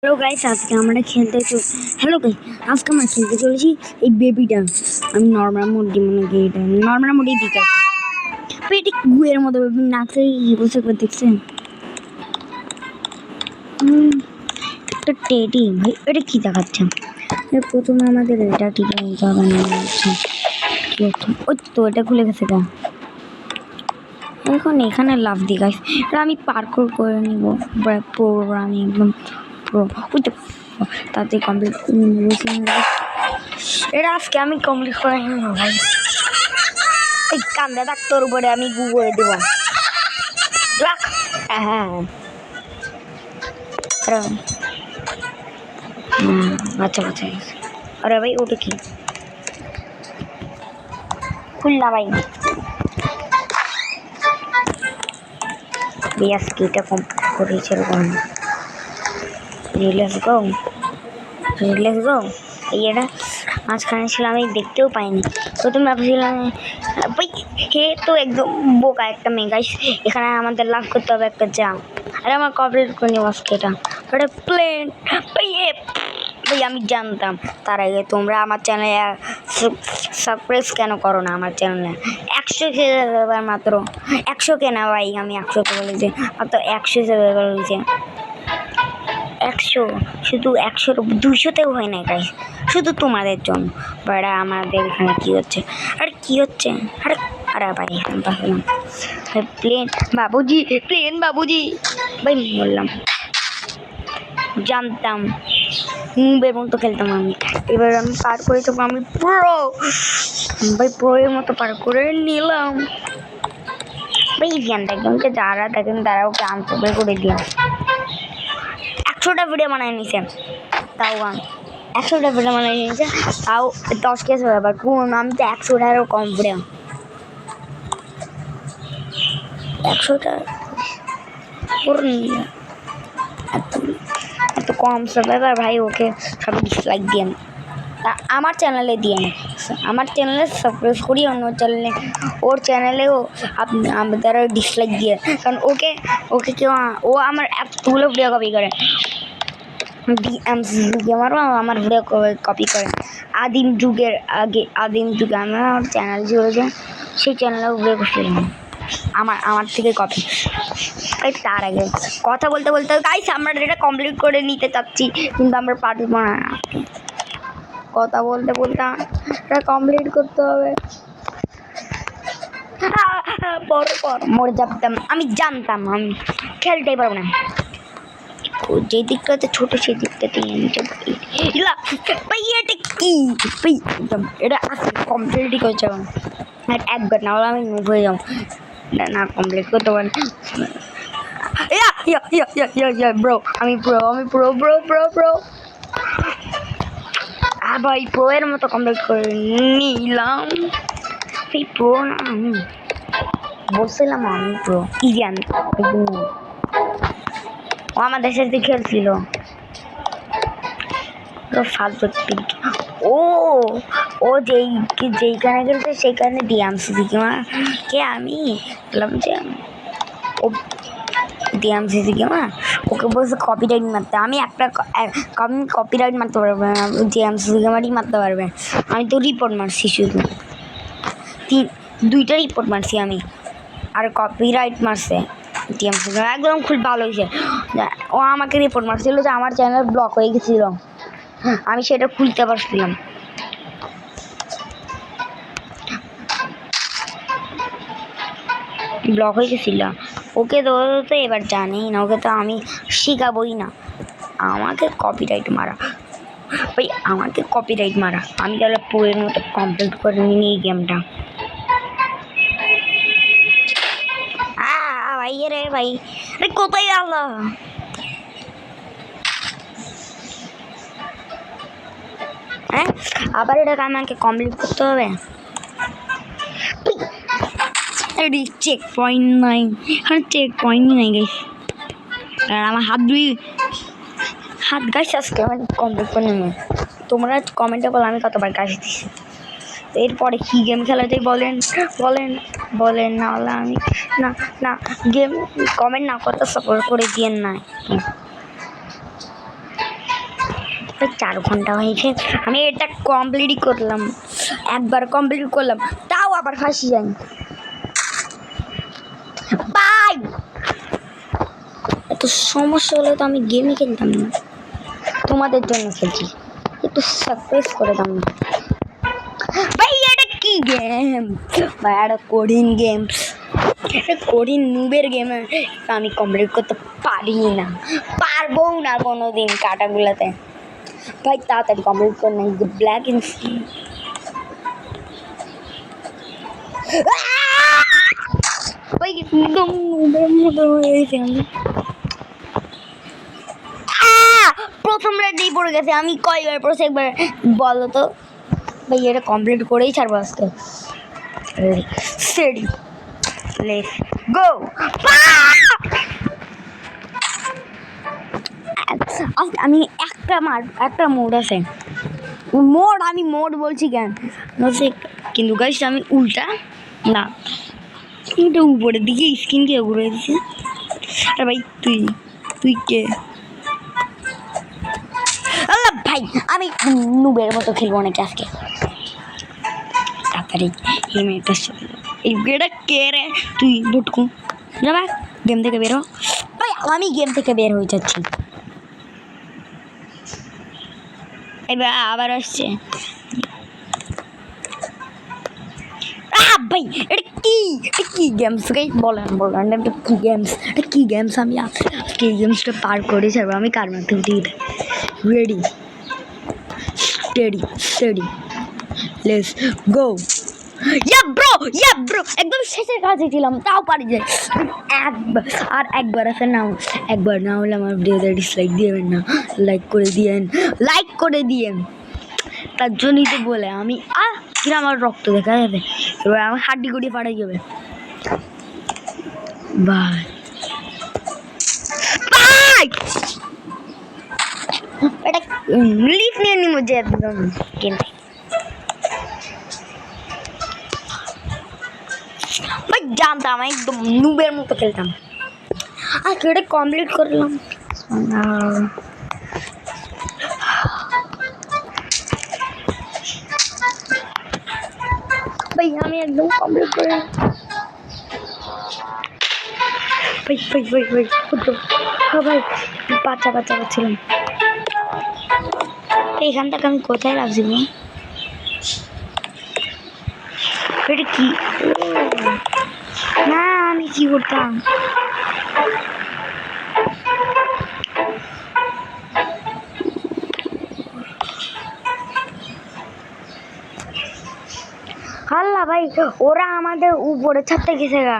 Hello guys, আজকে আমরা খেলতে হ্যালো গাইস, আজকে আমরা খেলতে চলেছি এই বেবিটা। আমি নর্মাল মোডে মনে করি, এটা নর্মাল মোডেই দিতে পেটে গুয়ের মতো নাচে বসে করে দেখছেন একটা টেডি ভাই। এটা কি দেখাচ্ছে? প্রথমে আমাদের এটা ঠিক বানানো হচ্ছে। ওই তো এটা খুলে গেছে গা। এখন এখানে লাভ দিই গাইস, এটা আমি পার্কোর করে নিব। আমি একদম ওই তো তাতে কমপ্লিট করে নেব। এটা আজকে আমি কমপ্লিট করে নেব ভাই। এই কান্দা থাক, তোর উপরে আমি গু করে দেব। হ্যাঁ আচ্ছা আচ্ছা। আরে ভাই ওটা কি খুলনা ভাই? আজকে এটা কমপ্লিট করেছে। রিল্যাক্স গো। এটা মাঝখানে ছিল, আমি দেখতেও পাইনি। প্রথমে ভাবছিলাম ভাই হে তো একদম বোকা একটা মেয়ে। এখানে আমাদের লাভ করতে হবে একটা জাম। আরে আমার কমপ্লিট করে নিব আজকে এটা প্লেন ভাই। আমি জানতাম। তার আগে তোমরা আমার চ্যানেলে সাবস্ক্রাইব কেন করো না? আমার চ্যানেলে 100 খেয়ে যাবে মাত্র। 100 কেনা ভাই, আমি 100 কে বলেছি, মাত্র 100 বলেছে। 100 শুধু 100 200তেও হয় না গাইস, শুধু তোমাদের জন্য। বাড়া আমাদের এখানে কি হচ্ছে? আরে কি হচ্ছে? আরে আরে ভাই প্লেন বাবুজি ভাই বললাম, জানতাম মুভের মতো খেলতাম আমি। এবার আমি পার করে দেবো। আমি প্রো ভাই, প্রো এর মতো পার করে নিলাম ভাই। জ্ঞানটা একদমকে যারা দেখেন তারা ওকে আনসার করে দিলাম। 100টা ভিডিও বানাই নিছেন, তাও 100টা ভিডিও বানাই নিয়েছে, তাও 10 কেস হয়ে যাবে। কোন আমি তো 100টারও কম ভিডিও। 100টা এত কম সাবস্ক্রাইবার ভাই, ওকে সব ডিসলাইক দিয়ে আমার চ্যানেলে দিয়ে আমার চ্যানেলে সাবস্ক্রাইব করি, অন্য চ্যানেলে ওর চ্যানেলেও আপনি তারা ডিসলাইক দিয়ে। কারণ ওকে কেউ ও আমার এতগুলো ভিডিও কপি করে। আমারও আমার ভিডিও কপি করে। আদিম যুগে আমার চ্যানেল চলেছে, সেই চ্যানেলেও ভিডিও করছিলাম আমার থেকে কপি। তার আগে কথা বলতে গাইস আমরা এটা কমপ্লিট করে নিতে চাচ্ছি, কিন্তু আমরা পারবো না। কথা বলতে এটা কমপ্লিট করতে হবে। মরে যাবতাম, আমি জানতাম আমি খেলতেই পারবো না। যে দিকটাতে ছোট সেই দিকটাতে এটা কমপ্লিটই করছে। একবার না হলে আমি মুভ হয়ে যাবো না, কমপ্লিট করতে পারি। ব্রো আমি প্রো ভাই, প্রো এর মতো কমপ্লিট করে নিলাম। এই প্রো না, বলছিলাম আমি প্রো। কি জানি ও আমার দেশের দিকে খেলছিল। ও যেইখানে খেলছে সেইখানে ডিএমসি দিকে কে আমি বললাম যে ও ডিএমসি দিকে ওকে বলছে কপিরাইট মারতে। আমি কপিরাইট মারতে পারবে না, ডিএমসি দিকে মারতে পারবে। আমি তো রিপোর্ট মারছি, শুধু 2টা রিপোর্ট মারছি আমি, আর কপিরাইট মারছে ডিএমসি। একদম খুব ভালো হয়েছে। ও আমাকে রিপোর্ট মারছিল যে আমার চ্যানেল ব্লক হয়ে গেছিল, আমি সেটা খুলতে পারছিলাম। ব্লক হয়ে গেছিল। ওকে তো এবার জানি না, ওকে তো আমি শিখাবই না। আমাকে কপিরাইট মারা ভাই, আমি তাহলে পুরোর মতো কমপ্লিট করে নিই এই গেমটা। ভাই রে ভাই, কোথায় গেল? হ্যাঁ, আবার এটা আমাকে কমপ্লিট করতে হবে। চেক পয়েন্ট নাই, চেক পয়েন্ট নাই গাইস। আর আমার হাত গাইস আজকে আমি কমপ্লিট করে নেব। তোমরা কমেন্টে বলো আমি কতবার গাছ দিচ্ছি। এরপরে কি গেম খেলাতে বলেন না হলে আমি না গেম কমেন্ট না করতে সাপোর্ট করে দিয়ে না। প্রায় 4 ঘন্টা হয়েছে, আমি এটা কমপ্লিটই করলাম, একবার কমপ্লিট করলাম তাও আবার ফাঁসি যাই। বাই, এত সমস্যা হলে তো আমি গেমই খেলতাম না, তোমাদের জন্য খেলছি, একটু সাকসেস করে দাম না ভাই। এটা কি গেম ভাই, এটা কঠিন গেম, কঠিন নুবের গেম, আমি কমপ্লিট করতে পারি না, পারবো না কোনোদিন কাটাগুলোতে। ভাই তাড়াতাড়ি কমপ্লিট করে নাই, ব্ল্যাক ভাই একদম নুবের মতো হয়ে গেছে আমি। প্রথম রাতেই পড়ে গেছে, আমি কয়বার পড়েছি একবার বলো তো ভাই, এটা কমপ্লিট করেই ছাড়বো আজকে। Steady. Let's go. আমি একটা মোড আছে, আমি মোড বলছি কেন কিন্তু গাইস আমি উল্টা না, এটা উপরের দিকে স্ক্রিন দিয়ে ঘুরে দিচ্ছে। আরে ভাই তুই কে? ভাই আমি নুবের মতো খেলবো নাকি আজকে, তাড়াতাড়ি হেলমেটটা এটা কে রে? তুই বুটকু যাবা গেম থেকে বেরো ভাই, আমি গেম থেকে বের হয়ে যাচ্ছি। এবার আবার আসছে ভাই, এটা কি গেমস গাই বলেন এটা কি গেমস, আমি আজকে এই গেমসটা পার করে ছাড়বো। আমি কার মাধ্যমে ready steady let's go. Yeah bro একদম শেষের কাছে ছিলাম তাও পারি যায়। একবার আছে না, একবার না হলে আমার ভিডিওতে ডিসলাইক দিবেন না, লাইক করে দিয়েন তার জন্যই তো বলে আমি কিনা আমার রক্ত দেখা যাবে, এবার আমার হাড্ডি গুড়ি ফাটাই যাবে। বাই এটা লিফ নিয়ে নি মুঝে একদম গেম ভাই, জানতাম একদম নুবের মতো খেলতাম, আর এটা কমপ্লিট করলাম। ভাই আমি একদম কমপ্লিট করলাম ভাই ভাই বাচ্চা ছিলাম। এইখান থেকে আমি কোথায় রাখছি এটা কি না, আমি কি করতাম হাল্লা ভাই, ওরা আমাদের উপরে ছাড়তে গেছে গা।